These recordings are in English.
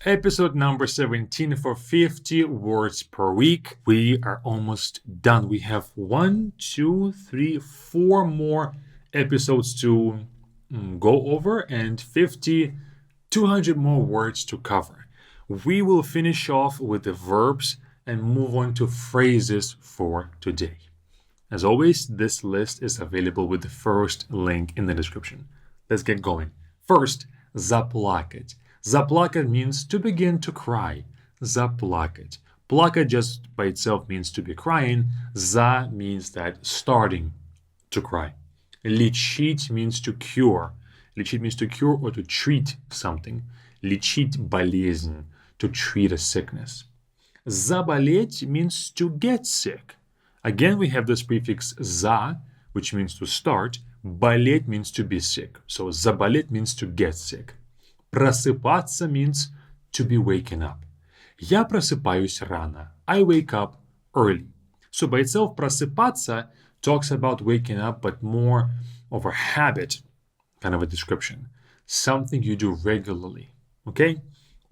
Episode number 17 for 50 words per week. We are almost done. We have 4 more episodes to go over and 200 more words to cover. We will finish off with the verbs and move on to phrases for today. As always, this list is available with the first link in the description. Let's get going. First, заплакать. Заплакать means to begin to cry. Заплакать. Плакать just by itself means to be crying. За means that starting to cry. Лечить means to cure. Лечить means to cure or to treat something. Лечить болезнь, to treat a sickness. Заболеть means to get sick. Again, we have this prefix за, which means to start. Болеть means to be sick. So заболеть means to get sick. Просыпаться means to be waking up. Я просыпаюсь рано. I wake up early. So by itself, просыпаться talks about waking up, but more of a habit, kind of a description. Something you do regularly. Okay?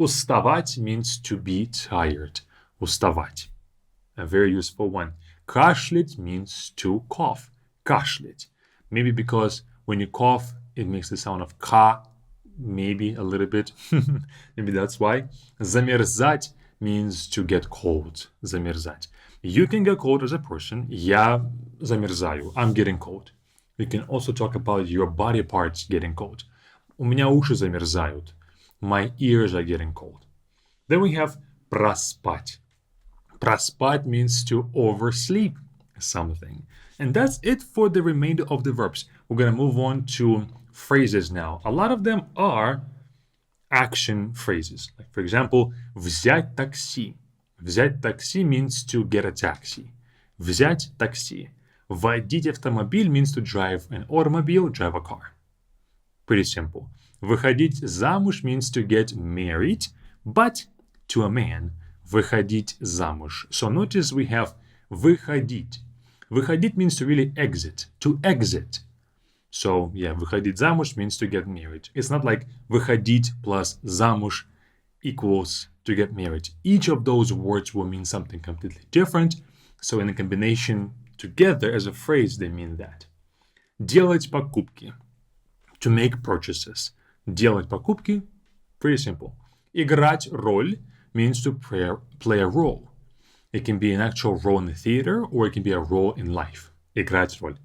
Уставать means to be tired. Уставать. A very useful one. Кашлять means to cough. Кашлять. Maybe because when you cough, it makes the sound of ka, maybe a little bit. Maybe that's why. Замерзать means to get cold. Замерзать. You can get cold as a person. Я замерзаю. I'm getting cold. You can also talk about your body parts getting cold. У меня уши замерзают. My ears are getting cold. Then we have проспать. Проспать means to oversleep something. And that's it for the remainder of the verbs. We're going to move on to phrases now. A lot of them are action phrases. Like, for example, взять такси. Взять такси means to get a taxi. Взять такси. Водить автомобиль means to drive an automobile, drive a car. Pretty simple. Выходить замуж means to get married, but to a man. Выходить замуж. So notice we have выходить. Выходить means to really exit, to exit. So yeah, выходить замуж means to get married. It's not like выходить plus замуж equals to get married. Each of those words will mean something completely different. So in a combination together as a phrase, they mean that. Делать покупки. To make purchases. Делать покупки, pretty simple. Играть роль means to play a role. It can be an actual role in the theater or it can be a role in life. Играть роль.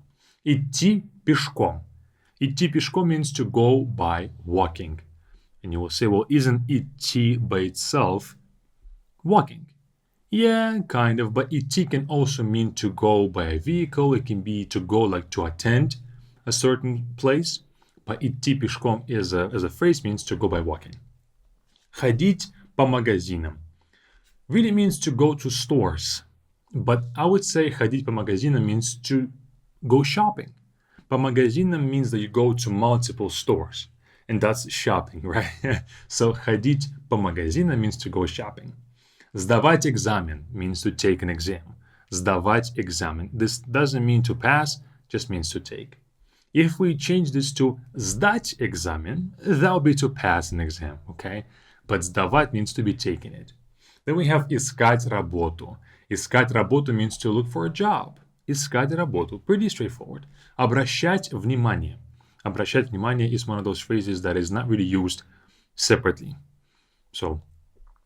Идти пешком. Идти пешком means to go by walking. And you will say, well, isn't идти by itself walking? Yeah, kind of, but идти can also mean to go by a vehicle. It can be to go like to attend a certain place. But идти пешком as a phrase means to go by walking. Ходить по магазинам really means to go to stores. But I would say ходить по магазинам means to go shopping. По магазинам means that you go to multiple stores. And that's shopping, right? So ходить по магазинам means to go shopping. Сдавать экзамен means to take an exam. Сдавать экзамен. This doesn't mean to pass, just means to take. If we change this to сдать экзамен, that would be to pass an exam, okay? But сдавать means to be taking it. Then we have искать работу. Искать работу means to look for a job. Искать работу. Pretty straightforward. Обращать внимание. Обращать внимание is one of those phrases that is not really used separately. So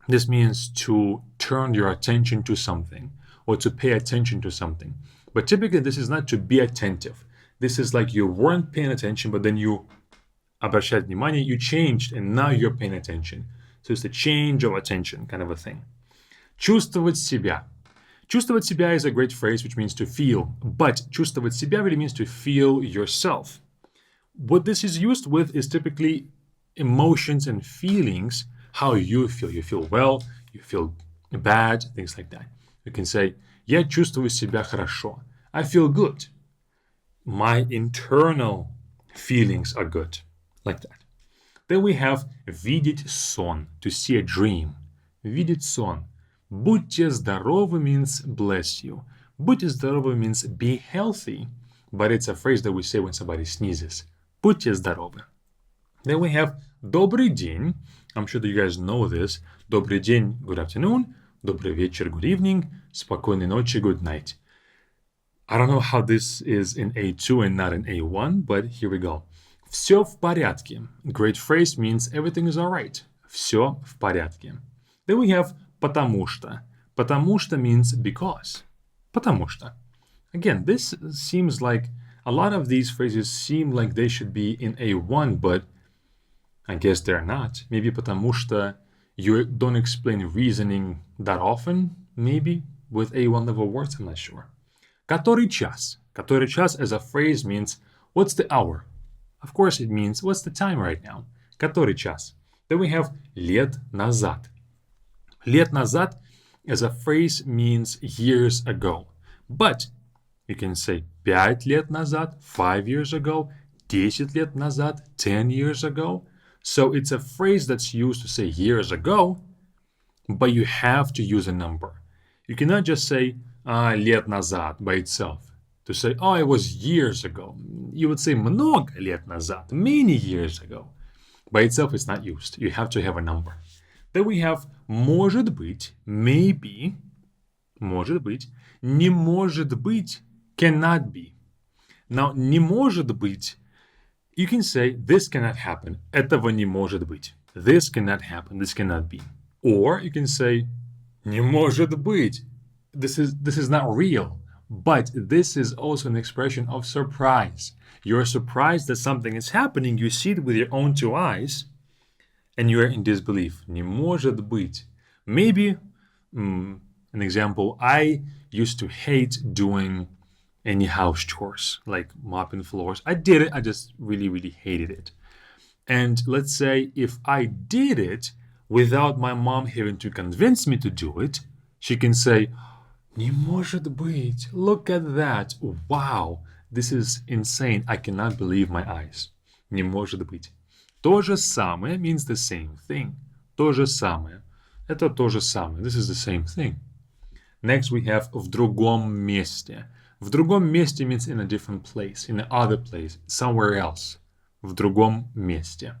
this means to turn your attention to something or to pay attention to something. But typically this is not to be attentive. This is like you weren't paying attention, but then you обращать внимание, you changed and now you're paying attention. So it's a change of attention kind of a thing. Чувствовать себя. Чувствовать себя is a great phrase which means to feel, but чувствовать себя really means to feel yourself. What this is used with is typically emotions and feelings, how you feel. You feel well, you feel bad, things like that. You can say, я чувствую себя хорошо. I feel good. My internal feelings are good. Like that. Then we have видеть сон, to see a dream. Видеть сон. Будьте здоровы means bless you. Будьте здоровы means be healthy, but it's a phrase that we say when somebody sneezes. Будьте здоровы. Then we have Добрый день. I'm sure that you guys know this. Добрый день, good afternoon. Добрый вечер, good evening. Спокойной ночи, good night. I don't know how this is in A2 and not in A1, but here we go. Все в порядке. Great phrase means everything is alright. Все в порядке. Then we have потому что. Потому что means because. Потому что. Again, this seems like a lot of these phrases seem like they should be in A1, but I guess they're not. Maybe потому что you don't explain reasoning that often, maybe, with A1 level words, I'm not sure. Который час? Который час as a phrase means, what's the hour? Of course it means, what's the time right now? Который час? Then we have лет назад. Лет назад as a phrase means years ago. But you can say 5 лет назад, 5 years ago, 10 лет назад, 10 years ago. So it's a phrase that's used to say years ago, but you have to use a number. You cannot just say лет назад by itself. To say, oh, it was years ago. You would say много лет назад, many years ago. By itself, it's not used. You have to have a number. Then we have может быть, maybe, может быть, не может быть, cannot be. Now, не может быть, you can say this cannot happen. Этого не может быть. This cannot happen. This cannot be. Or you can say не может быть. This is not real. But this is also an expression of surprise. You're surprised that something is happening. You see it with your own two eyes, and you're in disbelief. Не может быть. Maybe, an example, I used to hate doing any house chores, like mopping floors. I did it, I just really, really hated it. And let's say if I did it without my mom having to convince me to do it, she can say, не может быть, look at that, wow, this is insane, I cannot believe my eyes. Не может быть. То же самое means the same thing. То же самое. Это то же самое. This is the same thing. Next we have в другом месте. В другом месте means in a different place, in another place, somewhere else. В другом месте.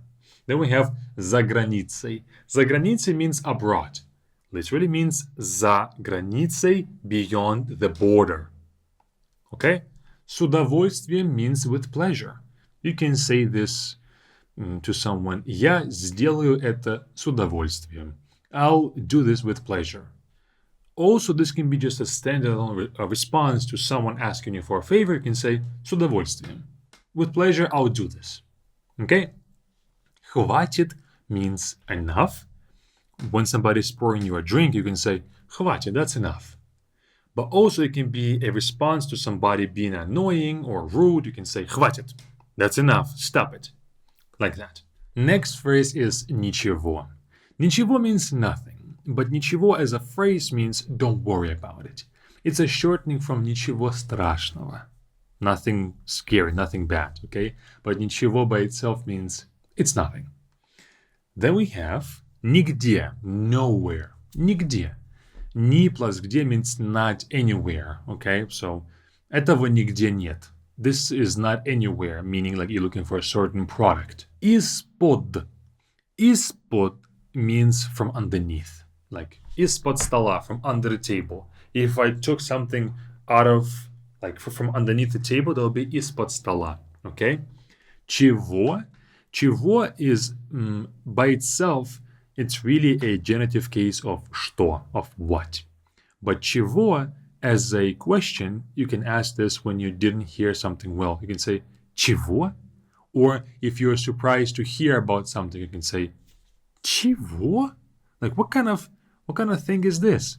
Then we have за границей. За границей means abroad. Literally means за границей, beyond the border. Okay? С удовольствием means with pleasure. You can say this to someone. Я сделаю это с удовольствием. I'll do this with pleasure. Also, this can be just a standalone response to someone asking you for a favor. You can say с удовольствием. With pleasure, I'll do this. Okay? Хватит means enough. When somebody's pouring you a drink, you can say хватит, that's enough. But also it can be a response to somebody being annoying or rude. You can say хватит, that's enough, stop it. Like that. Next phrase is ничего. Ничего means nothing. But ничего as a phrase means don't worry about it. It's a shortening from ничего страшного. Nothing scary, nothing bad, okay? But ничего by itself means it's nothing. Then we have нигде, nowhere. Нигде. Ни plus где means not anywhere, okay? So этого нигде нет. This is not anywhere, meaning like you're looking for a certain product. Из-под. Из-под means from underneath. Like из-под стола, from under the table. If I took something out of, like from underneath the table, that'll be из-под стола, okay? Чего? Чего is, by itself, it's really a genitive case of что, of what. But чего, as a question, you can ask this when you didn't hear something well. You can say чего? Or if you're surprised to hear about something, you can say чего? Like what kind of thing is this?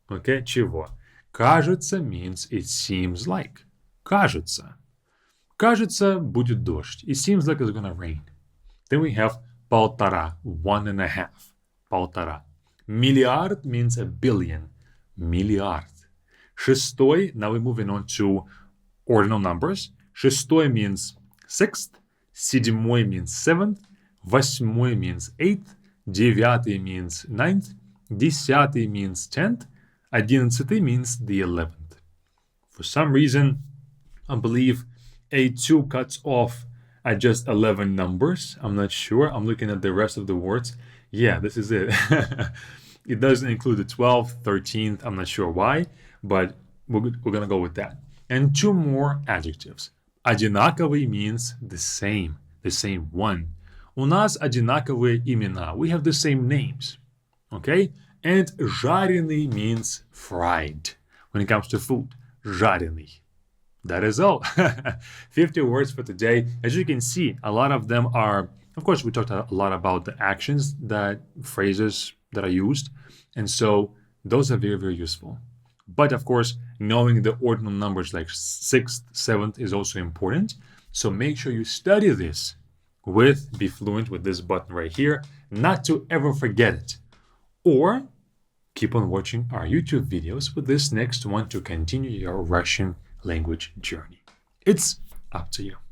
Okay, чего? Кажется means it seems like. Кажется. Кажется будет дождь. It seems like it's gonna rain. Then we have полтора, 1.5. Полтора. Миллиард means a billion. Миллиард. Шестой, now we're moving on to ordinal numbers. Шестой means sixth. Седьмой means seventh. Восьмой means eighth. Девятый means ninth. Десятый means 10th. Одиннадцатый means the 11th. For some reason, I believe A2 cuts off are just 11 numbers. I'm not sure. I'm looking at the rest of the words. Yeah, this is it. It doesn't include the 12th, 13th. I'm not sure why, but we're going to go with that. And 2 more adjectives. Одинаковый means the same one. У нас одинаковые имена. We have the same names. Okay? And жареный means fried. When it comes to food, жареный. That is all. 50 words for today. As you can see, a lot of them are, of course, we talked a lot about the actions, that phrases that are used. And so those are very, very useful. But of course, knowing the ordinal numbers like 6th, 7th is also important. So make sure you study this be fluent with this button right here, not to ever forget it. Or keep on watching our YouTube videos with this next one to continue your Russian language journey. It's up to you.